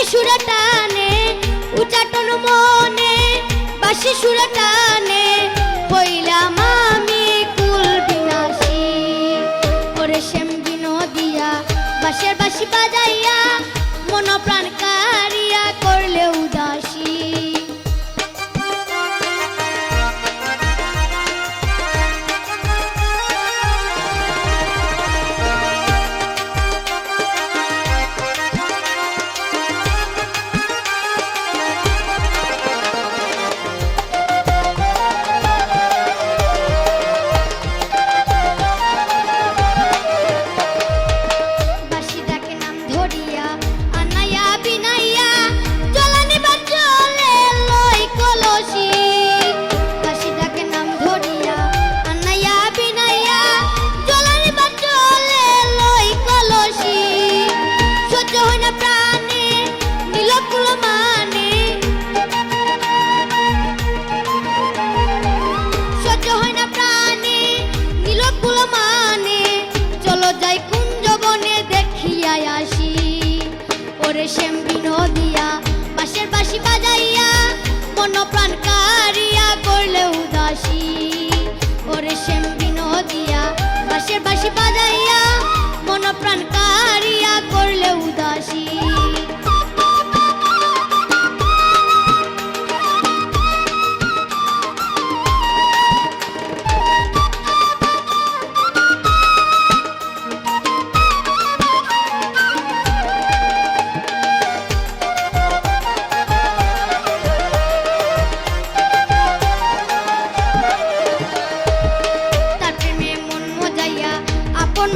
সুরা টানে উচাটন মনে বাসি সুরা টানে হইলাম আমি কুল বিনাশী ওরে শ্যাম বিনোদিয়া বাঁশের বাঁশি বাজাইয়া মন প্রাণ কারিয়া করলে উদাসী শ্যাম বিনোদিয়া বাঁশের বাঁশি বাজাইয়া মন প্রাণ কারিয়া করলে উদাসী ওরে শ্যাম বিনোদিয়া বাঁশের বাঁশি বাজাইয়া মন প্রাণ কারিয়া করলে উদাসী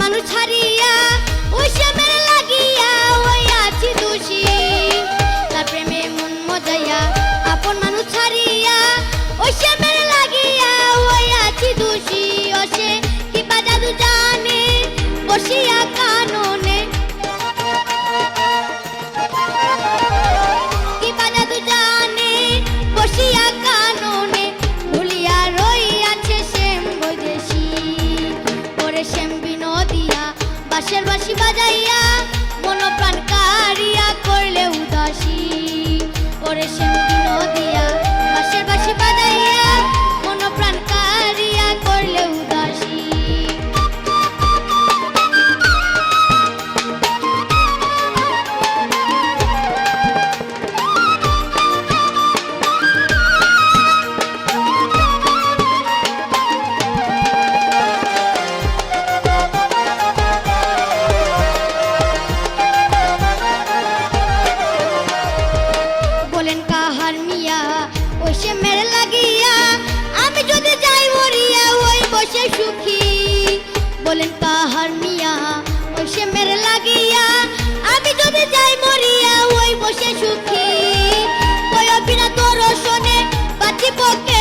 মানুষ ছাড়িয়া ওই শ্যামের লাগিয়া ওই আছি দোষী তার প্রেমে মন মজাইয়া আপন মানুষ ছাড়িয়া ওই শ্যামের লাগিয়া ওই আছি দোষী অসে কি বাজাদু জানে বসিয়া কাননে কি বাজাদু জানে বসিয়া কাননে ভুলিয়া রই আছে শ্যাম বৈদেশী ওরে শ্যাম বাঁশের বাঁশি বাজাইয়া মন প্রাণ কারিয়া করলে উদাসী ওরে শ্যাম বিনোদিয়া বাঁশের বাঁশি বাজাইয়া মন প্রাণ কারিয়া করলে উদাসী শ্যামের লাগিয়া আমি যদি যাই মরিয়া ওই বসে সুখী বলেন কাহার মিয়া ওই শ্যামের লাগিয়া আমি যদি যাই মরিয়া ওই বসে সুখী ওই বিনা তোর শোনে বাঁচি পক্ষে